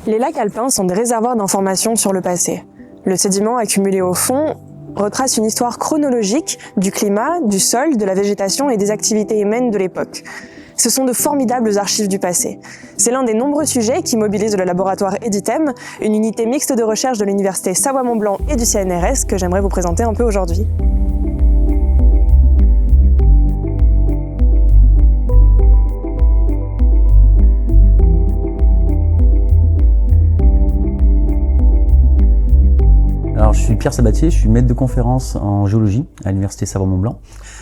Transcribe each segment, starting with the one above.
Les lacs alpins sont des réservoirs d'informations sur le passé. Le sédiment accumulé au fond retrace une histoire chronologique du climat, du sol, de la végétation et des activités humaines de l'époque. Ce sont de formidables archives du passé. C'est l'un des nombreux sujets qui mobilisent le laboratoire Editem, une unité mixte de recherche de l'université Savoie-Mont-Blanc et du CNRS que j'aimerais vous présenter un peu aujourd'hui. Alors, je suis Pierre Sabatier, je suis maître de conférence en géologie à l'université Savoie-Mont-Blanc,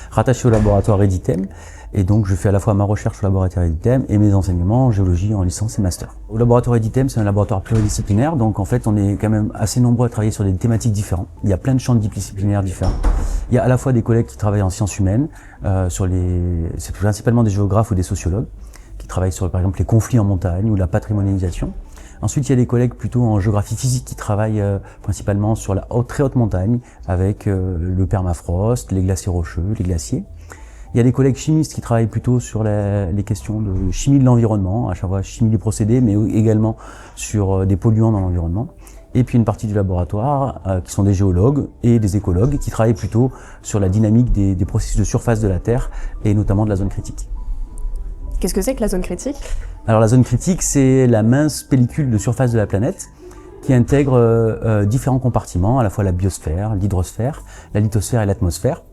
rattaché au laboratoire Editem. Et donc, je fais à la fois ma recherche au laboratoire Editem et mes enseignements en géologie en licence et master. Au laboratoire Editem, c'est un laboratoire pluridisciplinaire, donc en fait, on est quand même assez nombreux à travailler sur des thématiques différentes. Il y a plein de champs disciplinaires différents. Il y a à la fois des collègues qui travaillent en sciences humaines, c'est principalement des géographes ou des sociologues, qui travaillent sur, par exemple, les conflits en montagne ou la patrimonialisation. Ensuite, il y a des collègues plutôt en géographie physique qui travaillent principalement sur la très haute montagne avec le permafrost, les glaciers rocheux, les glaciers. Il y a des collègues chimistes qui travaillent plutôt sur les questions de chimie de l'environnement, à chaque fois chimie des procédés, mais également sur des polluants dans l'environnement. Et puis une partie du laboratoire qui sont des géologues et des écologues qui travaillent plutôt sur la dynamique des processus de surface de la Terre et notamment de la zone critique. Qu'est-ce que c'est que la zone critique ? Alors la zone critique, c'est la mince pellicule de surface de la planète qui intègre différents compartiments, à la fois la biosphère, l'hydrosphère, la lithosphère et l'atmosphère,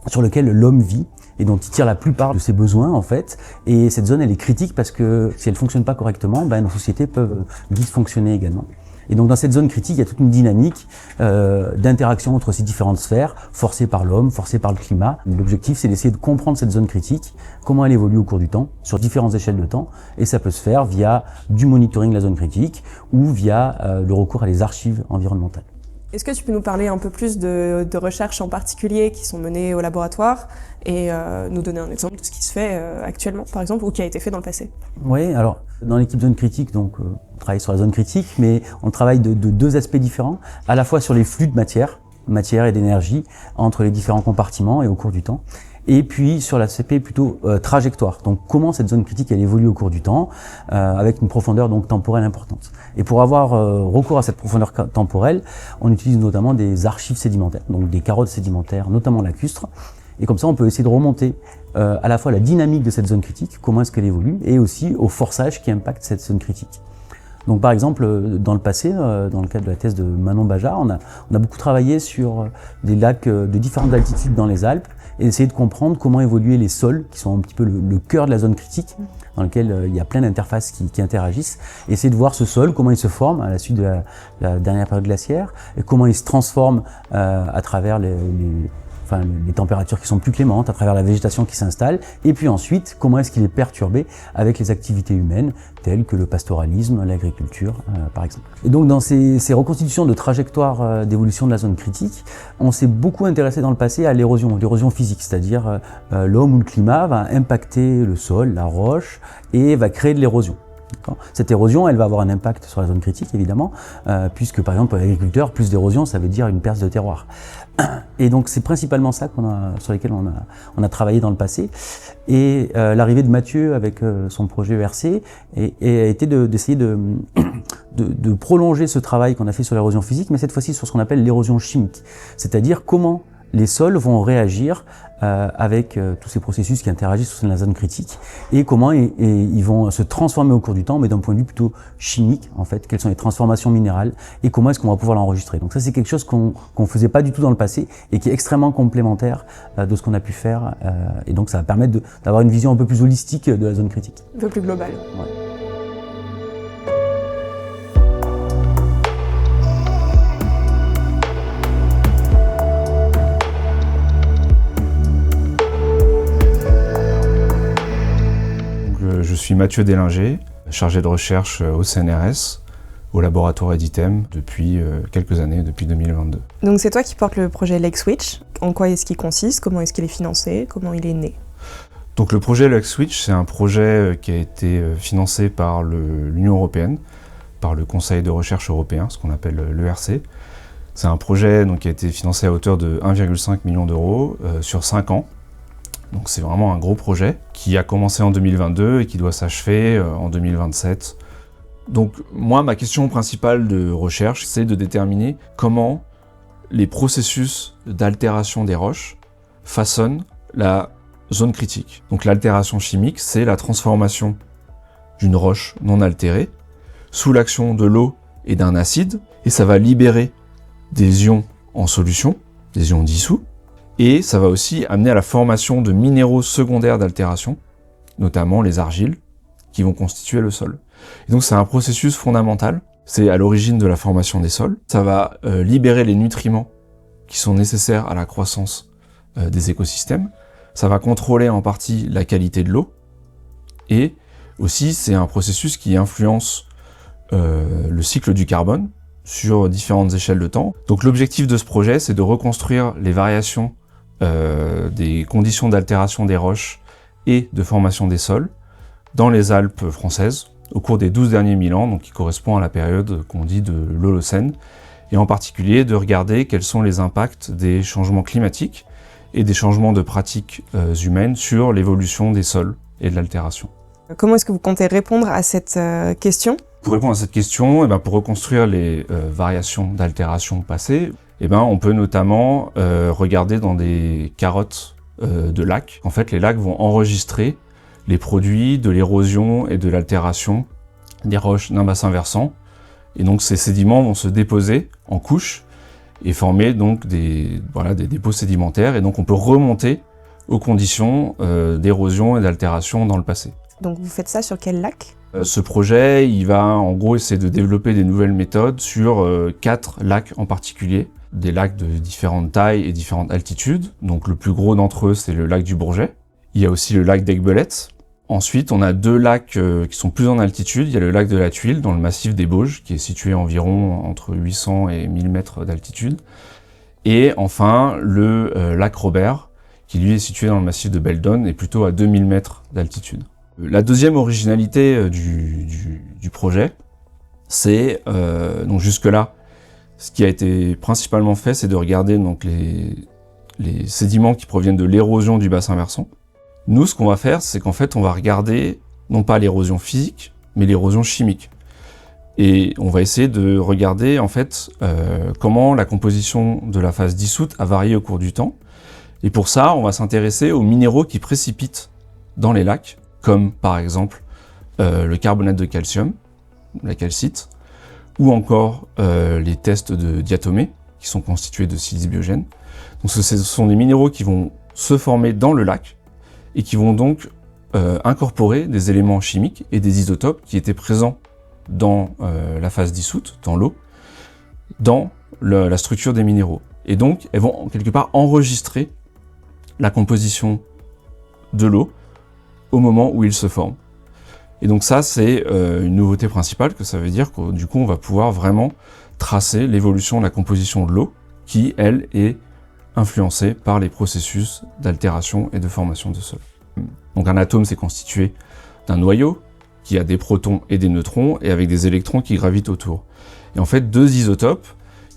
sur lequel l'homme vit et dont il tire la plupart de ses besoins en fait. Et cette zone, elle est critique parce que si elle fonctionne pas correctement, nos sociétés peuvent dysfonctionner également. Et donc dans cette zone critique, il y a toute une dynamique d'interaction entre ces différentes sphères, forcées par l'homme, forcées par le climat. L'objectif, c'est d'essayer de comprendre cette zone critique, comment elle évolue au cours du temps, sur différentes échelles de temps, et ça peut se faire via du monitoring de la zone critique ou via le recours à des archives environnementales. Est-ce que tu peux nous parler un peu plus de recherches en particulier qui sont menées au laboratoire et nous donner un exemple de ce qui se fait actuellement, par exemple, ou qui a été fait dans le passé ? Oui, alors dans l'équipe zone critique, donc on travaille sur la zone critique, mais on travaille de deux aspects différents, à la fois sur les flux de matière et d'énergie entre les différents compartiments et au cours du temps. Et puis sur l'aspect plutôt trajectoire, donc comment cette zone critique elle évolue au cours du temps, avec une profondeur donc temporelle importante. Et pour avoir recours à cette profondeur temporelle, on utilise notamment des archives sédimentaires, donc des carottes sédimentaires, notamment lacustres. Et comme ça, on peut essayer de remonter à la fois la dynamique de cette zone critique, comment est-ce qu'elle évolue, et aussi au forçage qui impacte cette zone critique. Donc par exemple, dans le passé, dans le cadre de la thèse de Manon Bajard, on a beaucoup travaillé sur des lacs de différentes altitudes dans les Alpes, et essayer de comprendre comment évoluer les sols, qui sont un petit peu le cœur de la zone critique, dans lequel il y a plein d'interfaces qui interagissent, et essayer de voir ce sol, comment il se forme à la suite de la dernière période glaciaire, et comment il se transforme à travers les températures qui sont plus clémentes, à travers la végétation qui s'installe, et puis ensuite, comment est-ce qu'il est perturbé avec les activités humaines, telles que le pastoralisme, l'agriculture, par exemple. Et donc, dans ces reconstitutions de trajectoires d'évolution de la zone critique, on s'est beaucoup intéressé dans le passé à l'érosion physique, c'est-à-dire l'homme ou le climat va impacter le sol, la roche, et va créer de l'érosion. Cette érosion, elle va avoir un impact sur la zone critique, évidemment, puisque, par exemple, pour l'agriculteur, plus d'érosion, ça veut dire une perte de terroir. Et donc, c'est principalement ça sur lesquels on a travaillé dans le passé. Et l'arrivée de Mathieu avec son projet ERC a été d'essayer de prolonger ce travail qu'on a fait sur l'érosion physique, mais cette fois-ci sur ce qu'on appelle l'érosion chimique. C'est-à-dire comment les sols vont réagir avec tous ces processus qui interagissent sur la zone critique et comment ils vont se transformer au cours du temps, mais d'un point de vue plutôt chimique, en fait, quelles sont les transformations minérales et comment est-ce qu'on va pouvoir l'enregistrer. Donc ça, c'est quelque chose qu'on faisait pas du tout dans le passé et qui est extrêmement complémentaire de ce qu'on a pu faire. Et donc ça va permettre d'avoir une vision un peu plus holistique de la zone critique. Un peu plus globale. Ouais. Je suis Mathieu Délinger, chargé de recherche au CNRS, au laboratoire Editem depuis quelques années, depuis 2022. Donc c'est toi qui portes le projet Lake Switch. En quoi est-ce qu'il consiste? Comment est-ce qu'il est financé? Comment il est né? Donc le projet Lake Switch, c'est un projet qui a été financé par l'Union européenne, par le Conseil de recherche européen, ce qu'on appelle l'ERC. C'est un projet qui a été financé à hauteur de 1,5 million d'euros sur 5 ans. Donc c'est vraiment un gros projet qui a commencé en 2022 et qui doit s'achever en 2027. Donc moi, ma question principale de recherche, c'est de déterminer comment les processus d'altération des roches façonnent la zone critique. Donc l'altération chimique, c'est la transformation d'une roche non altérée sous l'action de l'eau et d'un acide, et ça va libérer des ions en solution, des ions dissous, et ça va aussi amener à la formation de minéraux secondaires d'altération, notamment les argiles, qui vont constituer le sol. Et donc c'est un processus fondamental, c'est à l'origine de la formation des sols. Ça va libérer les nutriments qui sont nécessaires à la croissance des écosystèmes. Ça va contrôler en partie la qualité de l'eau. Et aussi, c'est un processus qui influence le cycle du carbone sur différentes échelles de temps. Donc l'objectif de ce projet, c'est de reconstruire les variations des conditions d'altération des roches et de formation des sols dans les Alpes françaises au cours des 12 derniers 1000 ans, donc qui correspond à la période qu'on dit de l'Holocène, et en particulier de regarder quels sont les impacts des changements climatiques et des changements de pratiques humaines sur l'évolution des sols et de l'altération. Comment est-ce que vous comptez répondre à cette question ? Pour répondre à cette question, pour reconstruire les variations d'altération passées, on peut notamment regarder dans des carottes de lacs. En fait, les lacs vont enregistrer les produits de l'érosion et de l'altération des roches d'un bassin versant. Et donc ces sédiments vont se déposer en couches et former donc des dépôts sédimentaires. Et donc on peut remonter aux conditions d'érosion et d'altération dans le passé. Donc vous faites ça sur quel lac ? Ce projet, il va en gros essayer de développer des nouvelles méthodes sur 4 lacs en particulier. Des lacs de différentes tailles et différentes altitudes. Donc le plus gros d'entre eux, c'est le lac du Bourget. Il y a aussi le lac d'Aiguebelette. Ensuite, on a 2 lacs qui sont plus en altitude. Il y a le lac de la Tuile dans le massif des Bauges, qui est situé environ entre 800 et 1000 mètres d'altitude. Et enfin, le lac Robert, qui lui est situé dans le massif de Beldon et plutôt à 2000 mètres d'altitude. La deuxième originalité du projet, c'est, donc jusque-là, ce qui a été principalement fait, c'est de regarder donc les sédiments qui proviennent de l'érosion du bassin versant. Nous, ce qu'on va faire, c'est qu'en fait, on va regarder non pas l'érosion physique, mais l'érosion chimique. Et on va essayer de regarder en fait comment la composition de la phase dissoute a varié au cours du temps. Et pour ça, on va s'intéresser aux minéraux qui précipitent dans les lacs, comme par exemple le carbonate de calcium, la calcite, ou encore les tests de diatomée, qui sont constitués de silice biogène. Donc ce sont des minéraux qui vont se former dans le lac, et qui vont donc incorporer des éléments chimiques et des isotopes qui étaient présents dans la phase dissoute, dans l'eau, dans la structure des minéraux. Et donc, elles vont quelque part enregistrer la composition de l'eau au moment où ils se forment. Et donc ça, c'est une nouveauté principale, que ça veut dire que du coup, on va pouvoir vraiment tracer l'évolution de la composition de l'eau, qui, elle, est influencé par les processus d'altération et de formation de sol. Donc un atome, c'est constitué d'un noyau qui a des protons et des neutrons et avec des électrons qui gravitent autour. Et en fait, 2 isotopes,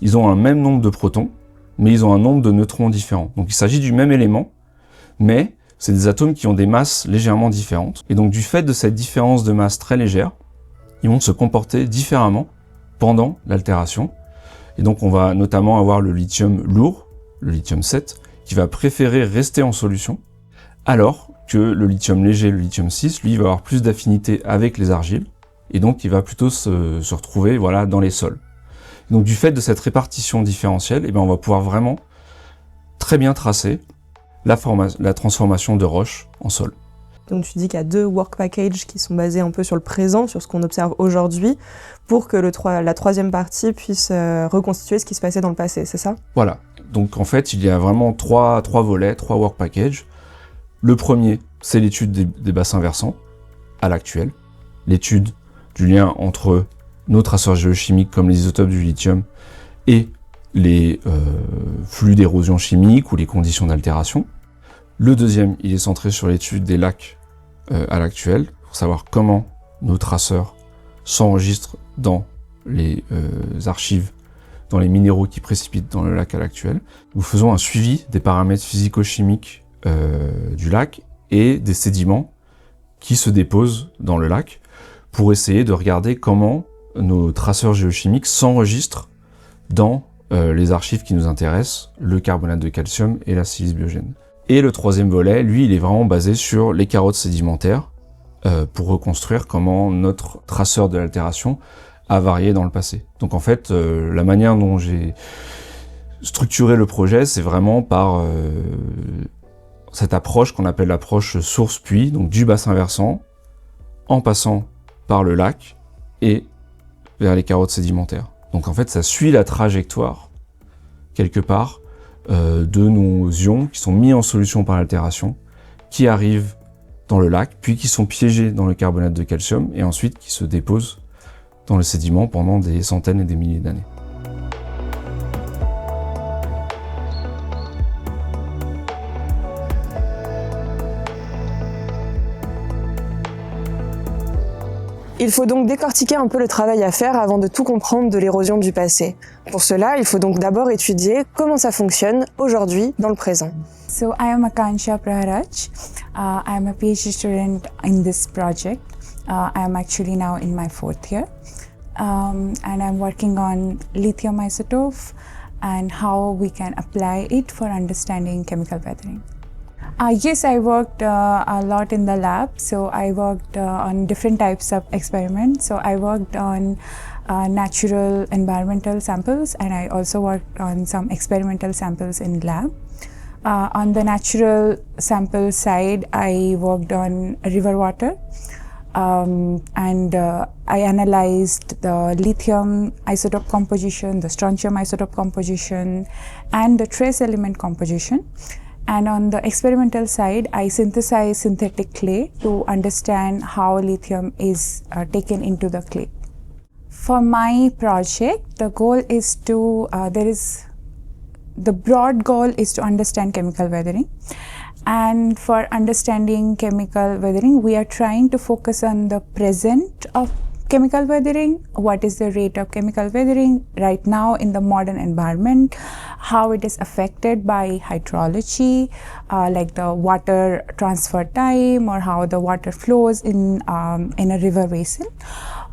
ils ont un même nombre de protons, mais ils ont un nombre de neutrons différents. Donc il s'agit du même élément, mais c'est des atomes qui ont des masses légèrement différentes. Et donc du fait de cette différence de masse très légère, ils vont se comporter différemment pendant l'altération. Et donc on va notamment avoir le lithium lourd, le lithium 7, qui va préférer rester en solution, alors que le lithium léger, le lithium 6, lui, va avoir plus d'affinité avec les argiles, et donc il va plutôt se retrouver dans les sols. Donc du fait de cette répartition différentielle, on va pouvoir vraiment très bien tracer la transformation de roches en sol. Donc tu dis qu'il y a 2 work packages qui sont basés un peu sur le présent, sur ce qu'on observe aujourd'hui, pour que la troisième partie puisse reconstituer ce qui se passait dans le passé, c'est ça ? Voilà. Donc en fait, il y a vraiment 3 volets, 3 work packages. Le premier, c'est l'étude des bassins versants, à l'actuel. L'étude du lien entre nos traceurs géochimiques, comme les isotopes du lithium, et les flux d'érosion chimique ou les conditions d'altération. Le deuxième, il est centré sur l'étude des lacs à l'actuel, pour savoir comment nos traceurs s'enregistrent dans les archives, dans les minéraux qui précipitent dans le lac à l'actuel. Nous faisons un suivi des paramètres physico-chimiques du lac et des sédiments qui se déposent dans le lac pour essayer de regarder comment nos traceurs géochimiques s'enregistrent dans les archives qui nous intéressent, le carbonate de calcium et la silice biogène. Et le troisième volet, lui, il est vraiment basé sur les carottes sédimentaires pour reconstruire comment notre traceur de l'altération a varié dans le passé. Donc en fait, la manière dont j'ai structuré le projet, c'est vraiment par cette approche qu'on appelle l'approche source-puits, donc du bassin versant, en passant par le lac et vers les carottes sédimentaires. Donc en fait, ça suit la trajectoire, quelque part, de nos ions qui sont mis en solution par l'altération, qui arrivent dans le lac, puis qui sont piégés dans le carbonate de calcium, et ensuite qui se déposent dans le sédiment pendant des centaines et des milliers d'années. Il faut donc décortiquer un peu le travail à faire avant de tout comprendre de l'érosion du passé. Pour cela, il faut donc d'abord étudier comment ça fonctionne aujourd'hui dans le présent. So I am Akansha Praharaj. I am a PhD student in this project. I am actually now in my 4th year. And I'm working on lithium isotope and how we can apply it for understanding chemical weathering. Yes, I worked a lot in the lab. So I worked on different types of experiments. So I worked on natural environmental samples, and I also worked on some experimental samples in lab. On the natural sample side, I worked on river water. I analyzed the lithium isotope composition, the strontium isotope composition, and the trace element composition. And on the experimental side, I synthesized synthetic clay to understand how lithium is taken into the clay. For my project, the goal is to, the broad goal is to understand chemical weathering. And for understanding chemical weathering, we are trying to focus on the present of chemical weathering, what is the rate of chemical weathering right now in the modern environment, how it is affected by hydrology, like the water transfer time or how the water flows in a river basin,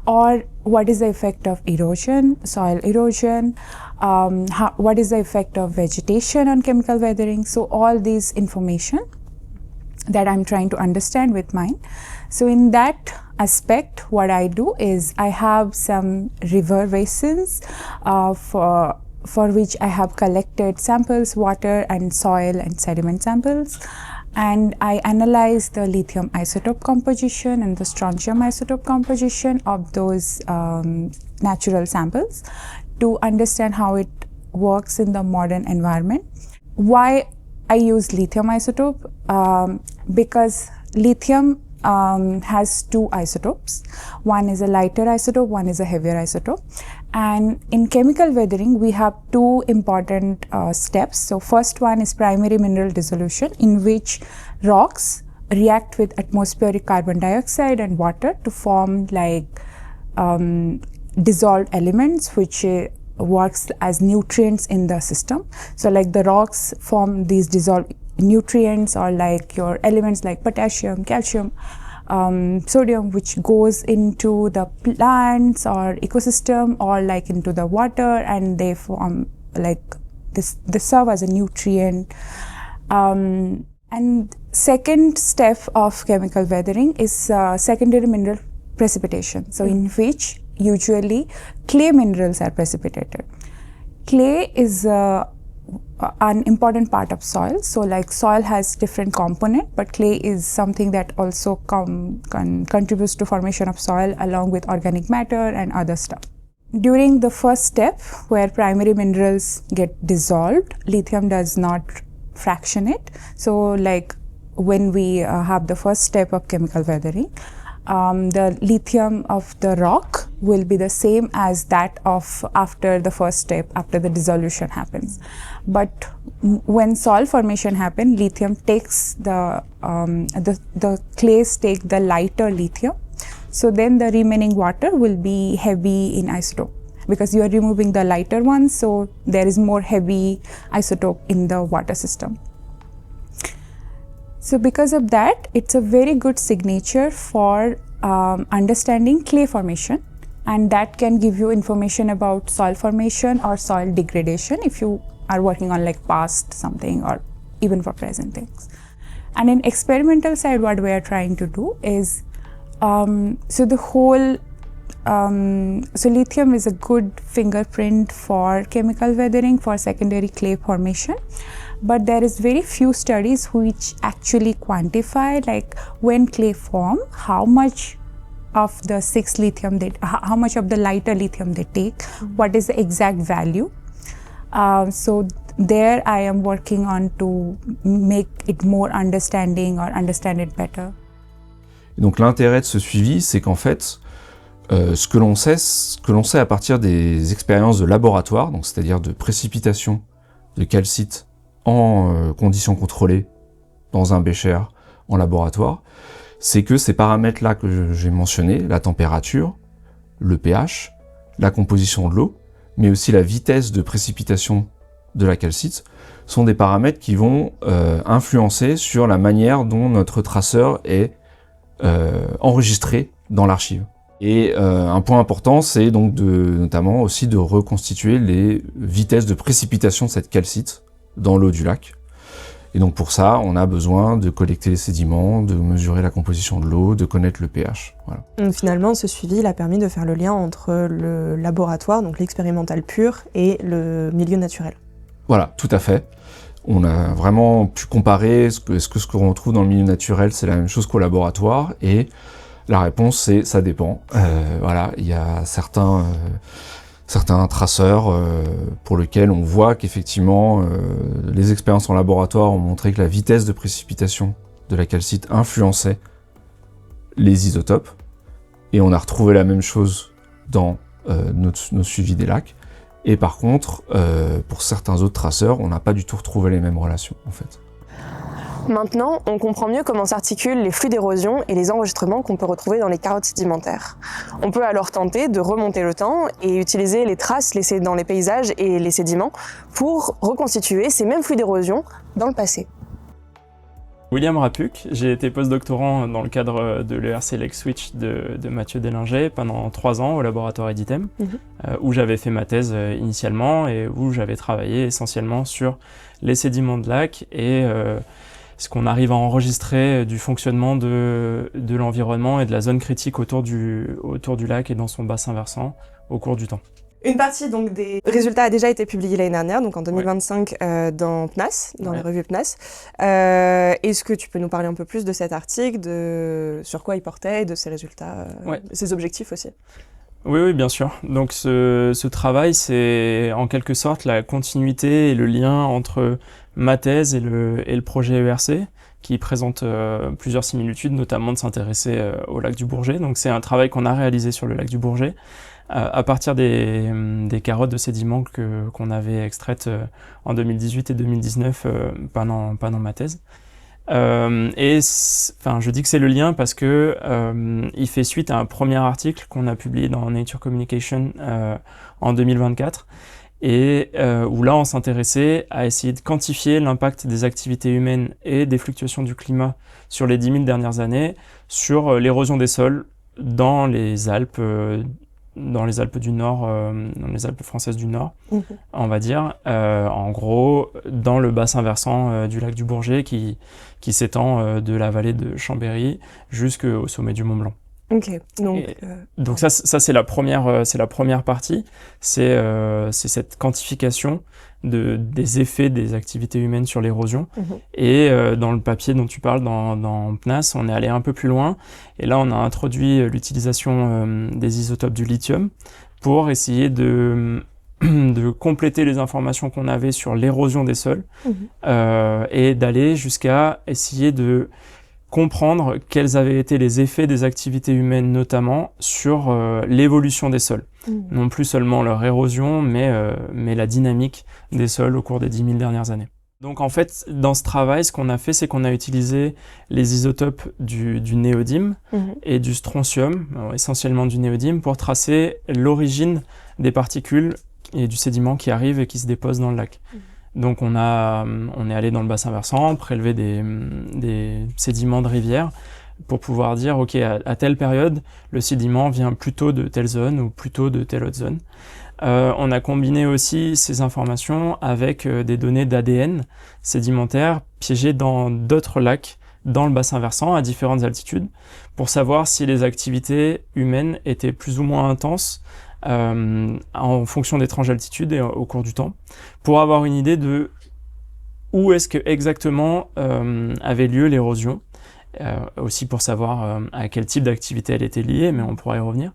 or what is the effect of erosion, soil erosion, what is the effect of vegetation on chemical weathering. So all these information that I'm trying to understand with mine. So in that aspect, what I do is I have some river basins for which I have collected samples, water and soil and sediment samples. And I analyze the lithium isotope composition and the strontium isotope composition of those natural samples to understand how it works in the modern environment. Why I use lithium isotope? Because lithium has two isotopes. One is a lighter isotope, one is a heavier isotope. And in chemical weathering, we have two important steps. So first one is primary mineral dissolution, in which rocks react with atmospheric carbon dioxide and water to form like dissolved elements, which works as nutrients in the system. So like the rocks form these dissolved nutrients, or like your elements like potassium, calcium, sodium, which goes into the plants or ecosystem, or like into the water, and they form like this, they serve as a nutrient. And second step of chemical weathering is secondary mineral precipitation, so in which usually clay minerals are precipitated. Clay is an important part of soil. So like soil has different component, but clay is something that also contributes to formation of soil along with organic matter and other stuff. During the first step, where primary minerals get dissolved, lithium does not fractionate. So like when we have the first step of chemical weathering, the lithium of the rock will be the same as that of after the first step, after the dissolution happens. But when soil formation happens, lithium takes the clays take the lighter lithium. So then the remaining water will be heavy in isotope, because you are removing the lighter one, so there is more heavy isotope in the water system. So because of that, it's a very good signature for understanding clay formation, and that can give you information about soil formation or soil degradation if you are working on like past something or even for present things. And in experimental side, what we are trying to do is so lithium is a good fingerprint for chemical weathering for secondary clay formation, but there is very few studies which actually quantify like when clay form, how much of the 6 lithium how much of the lighter lithium they take, what is the exact value. So there I am working on to make it more understanding or understand it better. Et donc l'intérêt de ce suivi, c'est qu'en fait, ce que l'on sait à partir des expériences de laboratoire, donc c'est-à-dire de précipitation de calcite en conditions contrôlées dans un bécher en laboratoire, c'est que ces paramètres-là que j'ai mentionnés, la température, le pH, la composition de l'eau, mais aussi la vitesse de précipitation de la calcite, sont des paramètres qui vont influencer sur la manière dont notre traceur est enregistré dans l'archive. Et un point important, c'est donc notamment aussi de reconstituer les vitesses de précipitation de cette calcite dans l'eau du lac. Et donc pour ça, on a besoin de collecter les sédiments, de mesurer la composition de l'eau, de connaître le pH. Voilà. Donc finalement, ce suivi il a permis de faire le lien entre le laboratoire, donc l'expérimental pur, et le milieu naturel. Voilà, tout à fait. On a vraiment pu comparer ce que l'on trouve dans le milieu naturel, c'est la même chose qu'au laboratoire, et la réponse c'est ça dépend. Voilà, il y a certains traceurs pour lesquels on voit qu'effectivement les expériences en laboratoire ont montré que la vitesse de précipitation de la calcite influençait les isotopes, et on a retrouvé la même chose dans nos suivis des lacs. Et par contre, pour certains autres traceurs, on n'a pas du tout retrouvé les mêmes relations en fait. Maintenant, on comprend mieux comment s'articulent les flux d'érosion et les enregistrements qu'on peut retrouver dans les carottes sédimentaires. On peut alors tenter de remonter le temps et utiliser les traces laissées dans les paysages et les sédiments pour reconstituer ces mêmes flux d'érosion dans le passé. William Rapuc, j'ai été postdoctorant dans le cadre de l'ERC Lake Switch de Mathieu Delinger pendant 3 ans au laboratoire Editem, où j'avais fait ma thèse initialement et où j'avais travaillé essentiellement sur les sédiments de lac et ce qu'on arrive à enregistrer du fonctionnement de l'environnement et de la zone critique autour du lac et dans son bassin versant au cours du temps. Une partie donc des résultats a déjà été publiée l'année dernière, donc en 2025 dans PNAS, dans les revues PNAS. Est-ce que tu peux nous parler un peu plus de cet article, sur quoi il portait, et de ses résultats, ses objectifs aussi? Oui, bien sûr. Donc ce travail, c'est en quelque sorte la continuité et le lien entre ma thèse et le projet ERC, qui présente plusieurs similitudes, notamment de s'intéresser au lac du Bourget. Donc c'est un travail qu'on a réalisé sur le lac du Bourget, à partir des carottes de sédiments qu'on avait extraites en 2018 et 2019 pendant ma thèse. Je dis que c'est le lien parce que il fait suite à un premier article qu'on a publié dans Nature Communication en 2024 et où là on s'intéressait à essayer de quantifier l'impact des activités humaines et des fluctuations du climat sur les 10 000 dernières années sur l'érosion des sols dans les Alpes du Nord, dans les Alpes françaises du Nord, on va dire, en gros, dans le bassin versant du lac du Bourget qui s'étend de la vallée de Chambéry jusqu'au sommet du Mont Blanc. Ok, donc ça c'est la première partie, c'est cette quantification des effets des activités humaines sur l'érosion. Et dans le papier dont tu parles, dans PNAS, on est allé un peu plus loin. Et là, on a introduit l'utilisation des isotopes du lithium pour essayer de compléter les informations qu'on avait sur l'érosion des sols et d'aller jusqu'à essayer de comprendre quels avaient été les effets des activités humaines notamment sur l'évolution des sols. Non plus seulement leur érosion, mais la dynamique des sols au cours des 10 000 dernières années. Donc en fait, dans ce travail, ce qu'on a fait, c'est qu'on a utilisé les isotopes du néodyme et du strontium, essentiellement du néodyme, pour tracer l'origine des particules et du sédiment qui arrive et qui se dépose dans le lac. Donc on est allé dans le bassin versant, prélever des sédiments de rivière, pour pouvoir dire, OK, à telle période, le sédiment vient plutôt de telle zone ou plutôt de telle autre zone. On a combiné aussi ces informations avec des données d'ADN sédimentaire piégées dans d'autres lacs dans le bassin versant à différentes altitudes pour savoir si les activités humaines étaient plus ou moins intenses en fonction des tranches d'altitude et au cours du temps, pour avoir une idée de où est-ce que exactement avait lieu l'érosion, aussi pour savoir à quel type d'activité elle était liée, mais on pourra y revenir.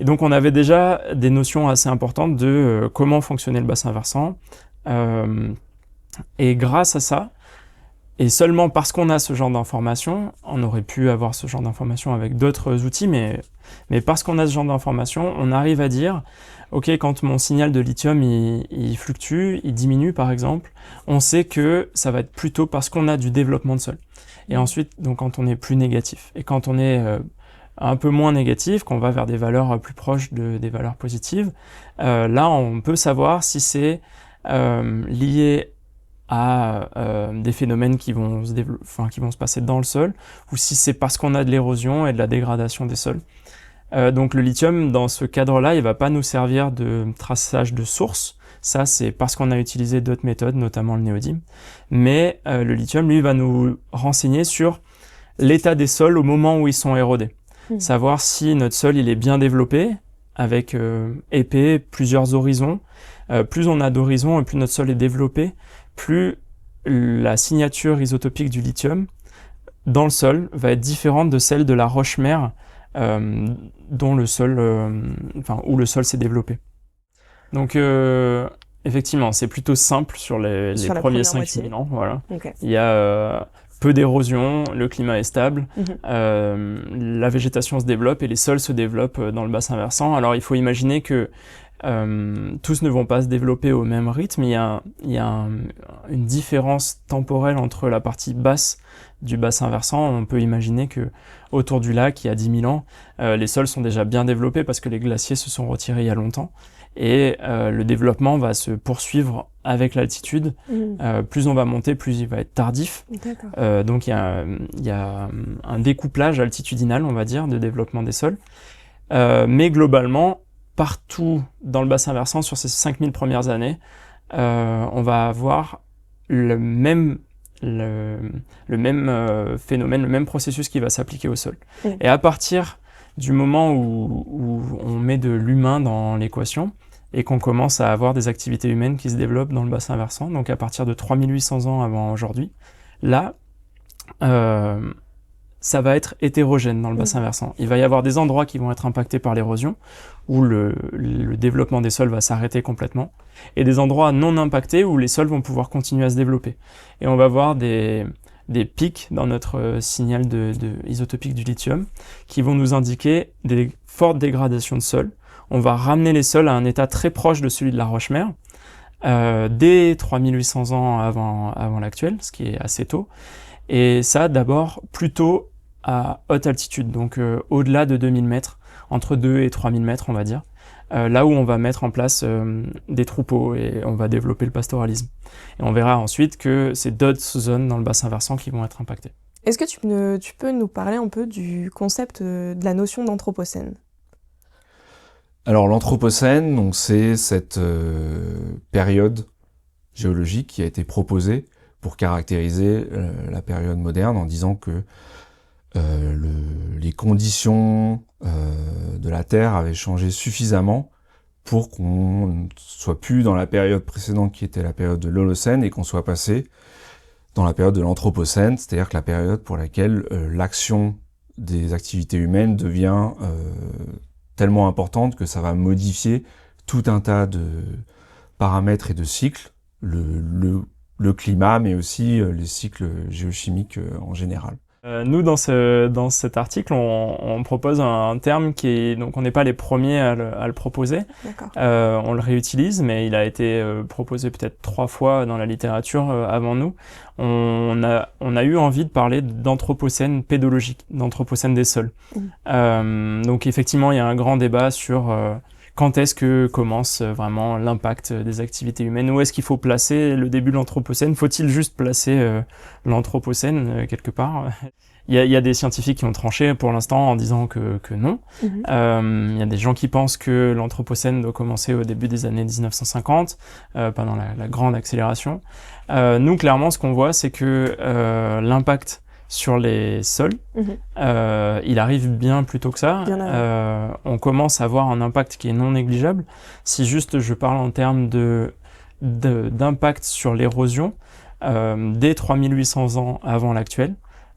Et donc on avait déjà des notions assez importantes de comment fonctionnait le bassin versant, et grâce à ça, et seulement parce qu'on a ce genre d'informations, on aurait pu avoir ce genre d'informations avec d'autres outils, mais parce qu'on a ce genre d'informations, on arrive à dire, OK, quand mon signal de lithium il fluctue, il diminue par exemple, on sait que ça va être plutôt parce qu'on a du développement de sol. Et ensuite, donc quand on est plus négatif. Et quand on est un peu moins négatif, qu'on va vers des valeurs plus proches des valeurs positives, là on peut savoir si c'est lié à des phénomènes qui vont se passer dans le sol, ou si c'est parce qu'on a de l'érosion et de la dégradation des sols. Donc le lithium, dans ce cadre-là, il va pas nous servir de traçage de source. Ça, c'est parce qu'on a utilisé d'autres méthodes, notamment le néodyme. Mais le lithium, lui, va nous renseigner sur l'état des sols au moment où ils sont érodés. Savoir si notre sol, il est bien développé, avec épais, plusieurs horizons. Plus on a d'horizons et plus notre sol est développé, plus la signature isotopique du lithium dans le sol va être différente de celle de la roche-mère dont le sol, où le sol s'est développé. Donc effectivement, c'est plutôt simple sur les premiers 5000 ans. Voilà. Okay. Il y a peu d'érosion, le climat est stable, la végétation se développe et les sols se développent dans le bassin versant. Alors il faut imaginer que tous ne vont pas se développer au même rythme. Il y a une différence temporelle entre la partie basse du bassin versant. On peut imaginer que autour du lac, il y a 10 000 ans, les sols sont déjà bien développés parce que les glaciers se sont retirés il y a longtemps. Et le développement va se poursuivre avec l'altitude. Plus on va monter, plus il va être tardif. Donc il y a un découplage altitudinal, on va dire, de développement des sols. Mais globalement, partout dans le bassin versant, sur ces 5000 premières années, on va avoir le même phénomène, le même processus qui va s'appliquer au sol. Et à partir du moment où on met de l'humain dans l'équation et qu'on commence à avoir des activités humaines qui se développent dans le bassin versant, donc à partir de 3800 ans avant aujourd'hui, là, ça va être hétérogène dans le bassin versant. Il va y avoir des endroits qui vont être impactés par l'érosion, où le développement des sols va s'arrêter complètement, et des endroits non impactés où les sols vont pouvoir continuer à se développer. Et on va voir des pics dans notre signal isotopique du lithium qui vont nous indiquer des fortes dégradations de sol. On va ramener les sols à un état très proche de celui de la roche-mère dès 3800 ans avant l'actuel, ce qui est assez tôt. Et ça, d'abord, plutôt à haute altitude, donc au-delà de 2000 mètres, entre 2 et 3000 mètres, on va dire. Là où on va mettre en place des troupeaux et on va développer le pastoralisme. Et on verra ensuite que c'est d'autres zones dans le bassin versant qui vont être impactées. Est-ce que tu peux nous parler un peu du concept de la notion d'anthropocène ? Alors l'anthropocène, donc c'est cette période géologique qui a été proposée pour caractériser la période moderne en disant que les conditions de la Terre avaient changé suffisamment pour qu'on ne soit plus dans la période précédente qui était la période de l'Holocène et qu'on soit passé dans la période de l'Anthropocène, c'est-à-dire que la période pour laquelle l'action des activités humaines devient tellement importante que ça va modifier tout un tas de paramètres et de cycles, le climat, mais aussi les cycles géochimiques en général. Nous, dans cet article, on propose un terme donc on n'est pas les premiers à le proposer. On le réutilise, mais il a été proposé peut-être 3 fois dans la littérature avant nous. On a eu envie de parler d'anthropocène pédologique, d'anthropocène des sols. Donc effectivement, il y a un grand débat sur quand est-ce que commence vraiment l'impact des activités humaines? Où est-ce qu'il faut placer le début de l'Anthropocène? Faut-il juste placer l'Anthropocène quelque part? Il y a des scientifiques qui ont tranché pour l'instant en disant que non. Il y a des gens qui pensent que l'Anthropocène doit commencer au début des années 1950, pendant la grande accélération. Nous, clairement, ce qu'on voit, c'est que l'impact sur les sols, il arrive bien plus tôt que ça. On commence à avoir un impact qui est non négligeable. Si juste je parle en termes d'impact sur l'érosion, dès 3800 ans avant l'actuel,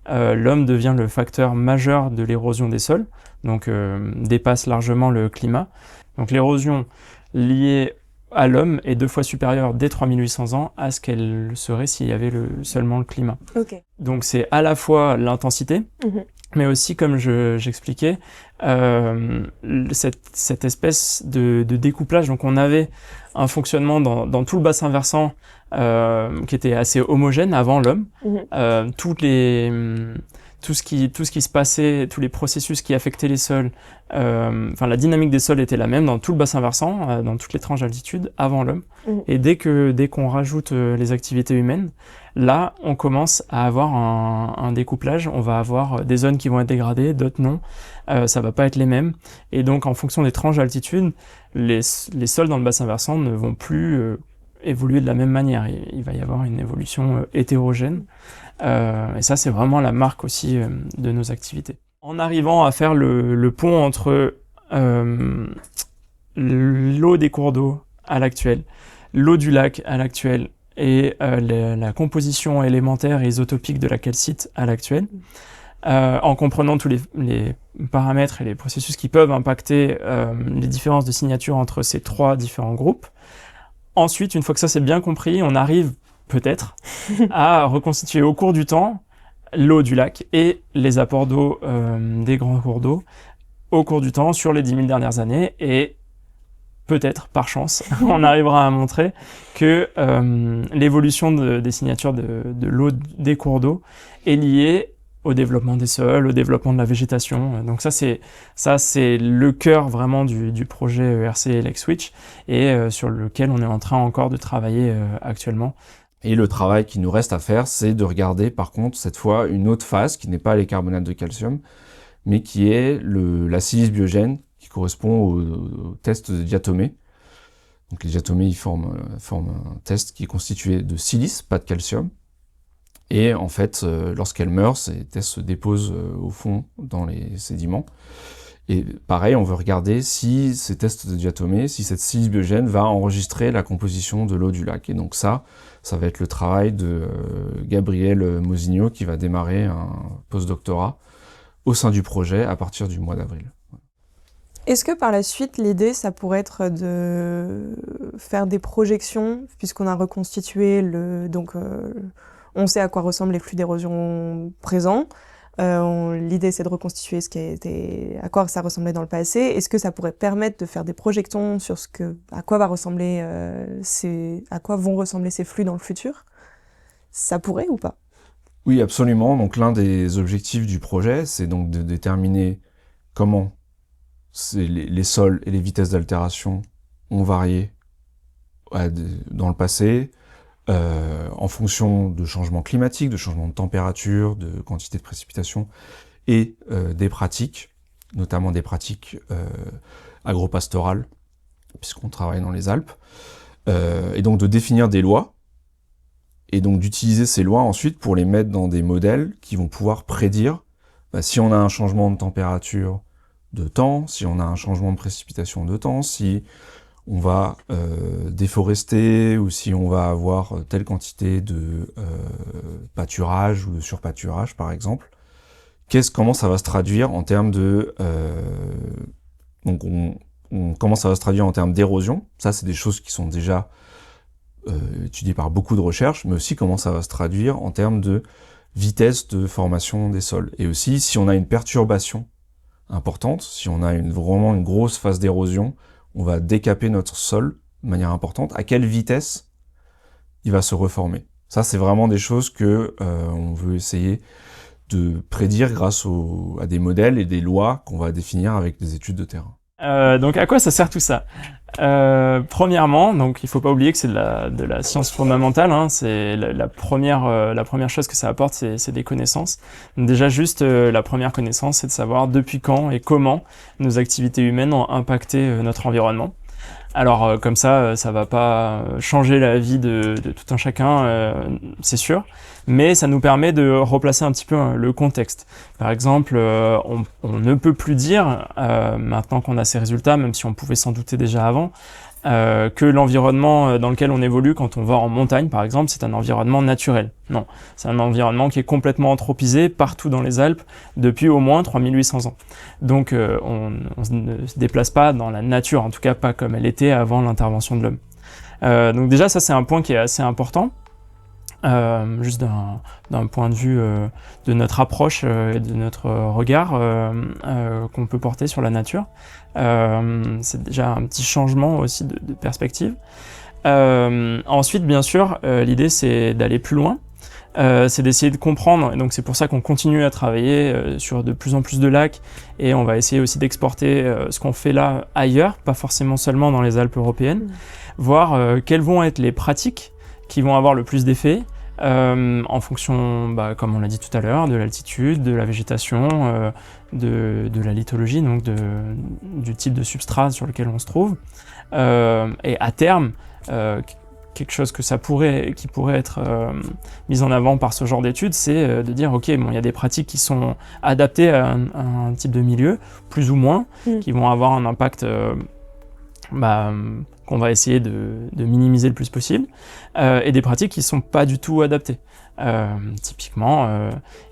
l'homme devient le facteur majeur de l'érosion des sols, donc dépasse largement le climat. Donc l'érosion liée à l'homme est 2 fois supérieure dès 3800 ans à ce qu'elle serait s'il y avait seulement le climat. Ok. Donc c'est à la fois l'intensité, mais aussi, comme j'expliquais, cette espèce de découplage. Donc on avait un fonctionnement dans tout le bassin versant qui était assez homogène avant l'homme. Tout ce qui se passait, tous les processus qui affectaient les sols, la dynamique des sols était la même dans tout le bassin versant, dans toutes les tranches d'altitude avant l'homme. Et dès qu'on rajoute les activités humaines, là, on commence à avoir un découplage. On va avoir des zones qui vont être dégradées, d'autres non. Ça va pas être les mêmes. Et donc, en fonction des tranches d'altitude, les sols dans le bassin versant ne vont plus évoluer de la même manière. Il va y avoir une évolution hétérogène. Et ça, c'est vraiment la marque aussi de nos activités. En arrivant à faire le pont entre l'eau des cours d'eau à l'actuel, l'eau du lac à l'actuel et la composition élémentaire et isotopique de la calcite à l'actuel, en comprenant tous les paramètres et les processus qui peuvent impacter les différences de signature entre ces 3 différents groupes. Ensuite, une fois que ça c'est bien compris, on arrive peut-être à reconstituer au cours du temps l'eau du lac et les apports d'eau des grands cours d'eau au cours du temps sur les 10 000 dernières années, et peut-être, par chance, on arrivera à montrer que l'évolution des signatures de l'eau des cours d'eau est liée au développement des sols, au développement de la végétation. Donc ça c'est le cœur vraiment du projet ERC LEC-SWITCH, et sur lequel on est en train encore de travailler actuellement. Et le travail qui nous reste à faire, c'est de regarder par contre cette fois une autre phase qui n'est pas les carbonates de calcium, mais qui est la silice biogène, qui correspond au test de diatomée. Donc les diatomées, ils forment un test qui est constitué de silice, pas de calcium. Et en fait, lorsqu'elles meurent, ces tests se déposent au fond dans les sédiments. Et pareil, on veut regarder si ces tests de diatomée, si cette silice biogène va enregistrer la composition de l'eau du lac. Et donc ça va être le travail de Gabriel Mosigno, qui va démarrer un post-doctorat au sein du projet à partir du mois d'avril. Est-ce que par la suite, l'idée, ça pourrait être de faire des projections, puisqu'on a reconstitué on sait à quoi ressemblent les flux d'érosion présents. L'idée, c'est de reconstituer à quoi ça ressemblait dans le passé. Est-ce que ça pourrait permettre de faire des projections sur à quoi vont ressembler ces flux dans le futur? Ça pourrait ou pas? Oui, absolument. Donc l'un des objectifs du projet, c'est donc de déterminer comment les sols et les vitesses d'altération ont varié dans le passé, en fonction de changements climatiques, de changements de température, de quantité de précipitations et des pratiques, notamment des pratiques agropastorales, puisqu'on travaille dans les Alpes, et donc de définir des lois, et donc d'utiliser ces lois ensuite pour les mettre dans des modèles qui vont pouvoir prédire si on a un changement de température de temps, si on a un changement de précipitation de temps, si on va déforester ou si on va avoir telle quantité de pâturage ou de surpâturage par exemple. Comment ça va se traduire en termes de... comment ça va se traduire en termes d'érosion. Ça, c'est des choses qui sont déjà étudiées par beaucoup de recherches, mais aussi comment ça va se traduire en termes de vitesse de formation des sols. Et aussi, si on a une perturbation importante, si on a vraiment une grosse phase d'érosion, on va décaper notre sol de manière importante, à quelle vitesse il va se reformer. Ça, c'est vraiment des choses que on veut essayer de prédire grâce à des modèles et des lois qu'on va définir avec des études de terrain. Donc à quoi ça sert tout ça? Premièrement, donc il faut pas oublier que c'est de la science fondamentale, hein, c'est la première chose que ça apporte, c'est des connaissances. Donc déjà juste la première connaissance, c'est de savoir depuis quand et comment nos activités humaines ont impacté notre environnement. Alors comme ça va pas changer la vie de tout un chacun, c'est sûr, mais ça nous permet de replacer un petit peu le contexte. Par exemple, on ne peut plus dire, maintenant qu'on a ces résultats, même si on pouvait s'en douter déjà avant, que l'environnement dans lequel on évolue quand on va en montagne, par exemple, c'est un environnement naturel. Non, c'est un environnement qui est complètement anthropisé partout dans les Alpes depuis au moins 3800 ans. Donc on ne se déplace pas dans la nature, en tout cas pas comme elle était avant l'intervention de l'homme. Donc déjà ça c'est un point qui est assez important. Juste d'un point de vue de notre approche et de notre regard qu'on peut porter sur la nature. C'est déjà un petit changement aussi de perspective. Ensuite, bien sûr, l'idée c'est d'aller plus loin. C'est d'essayer de comprendre, et donc c'est pour ça qu'on continue à travailler sur de plus en plus de lacs, et on va essayer aussi d'exporter ce qu'on fait là ailleurs, pas forcément seulement dans les Alpes européennes, voir quelles vont être les pratiques qui vont avoir le plus d'effet en fonction, comme on l'a dit tout à l'heure, de l'altitude, de la végétation, de la lithologie, donc du type de substrat sur lequel on se trouve. Et à terme, quelque chose qui pourrait être mis en avant par ce genre d'études, c'est de dire, ok, bon, il y a des pratiques qui sont adaptées à un type de milieu, plus ou moins, qui vont avoir un impact qu'on va essayer de minimiser le plus possible, et des pratiques qui sont pas du tout adaptées. Typiquement,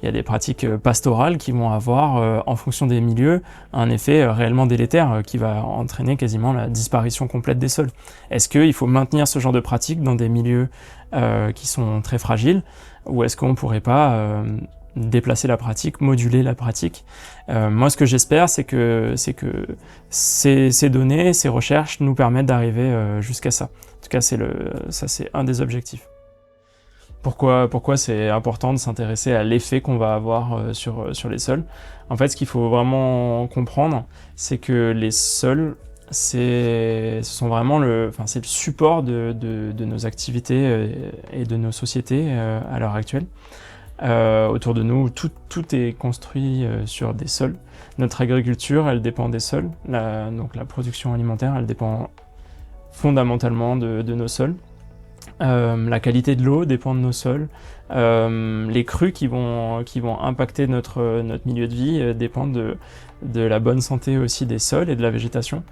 il y a des pratiques pastorales qui vont avoir, en fonction des milieux, un effet réellement délétère qui va entraîner quasiment la disparition complète des sols. Est-ce qu'il faut maintenir ce genre de pratiques dans des milieux qui sont très fragiles, ou est-ce qu'on pourrait pas déplacer la pratique, moduler la pratique? Moi, ce que j'espère, c'est que ces données, ces recherches nous permettent d'arriver jusqu'à ça. En tout cas, ça c'est un des objectifs. Pourquoi c'est important de s'intéresser à l'effet qu'on va avoir sur les sols? En fait, ce qu'il faut vraiment comprendre, c'est que les sols, c'est le support de nos activités et de nos sociétés à l'heure actuelle. Autour de nous, tout est construit sur des sols. Notre agriculture, elle dépend des sols. Donc la production alimentaire, elle dépend fondamentalement de nos sols. La qualité de l'eau dépend de nos sols. Les crues qui vont impacter notre milieu de vie dépendent de la bonne santé aussi des sols et de la végétation.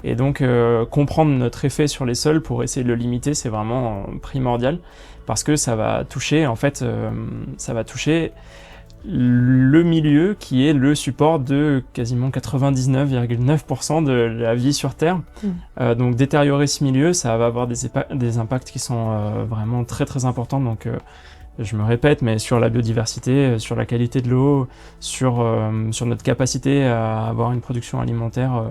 Et donc comprendre notre effet sur les sols pour essayer de le limiter, c'est vraiment primordial, parce que ça va toucher le milieu qui est le support de quasiment 99,9% de la vie sur Terre. Donc détériorer ce milieu, ça va avoir des impacts qui sont vraiment très très importants. Donc je me répète, mais sur la biodiversité, sur la qualité de l'eau, sur notre capacité à avoir une production alimentaire,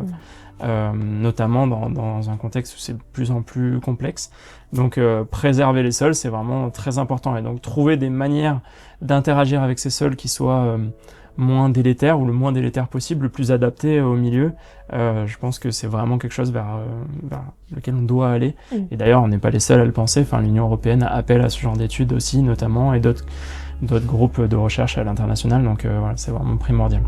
notamment dans un contexte où c'est de plus en plus complexe. Donc préserver les sols, c'est vraiment très important, et donc trouver des manières d'interagir avec ces sols qui soient moins délétères, ou le moins délétères possible, le plus adapté au milieu. Je pense que c'est vraiment quelque chose vers lequel on doit aller. Et d'ailleurs, on n'est pas les seuls à le penser. Enfin, l'Union européenne appelle à ce genre d'études aussi, notamment, et d'autres groupes de recherche à l'international. Donc voilà, c'est vraiment primordial.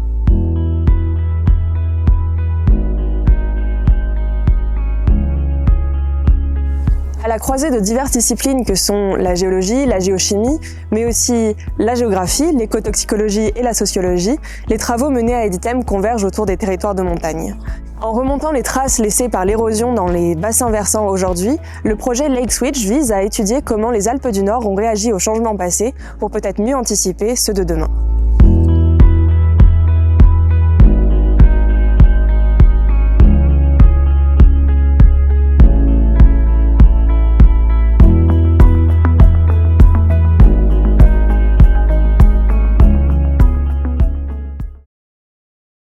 À la croisée de diverses disciplines que sont la géologie, la géochimie, mais aussi la géographie, l'écotoxicologie et la sociologie, les travaux menés à Editem convergent autour des territoires de montagne. En remontant les traces laissées par l'érosion dans les bassins versants aujourd'hui, le projet Lake Switch vise à étudier comment les Alpes du Nord ont réagi aux changements passés pour peut-être mieux anticiper ceux de demain.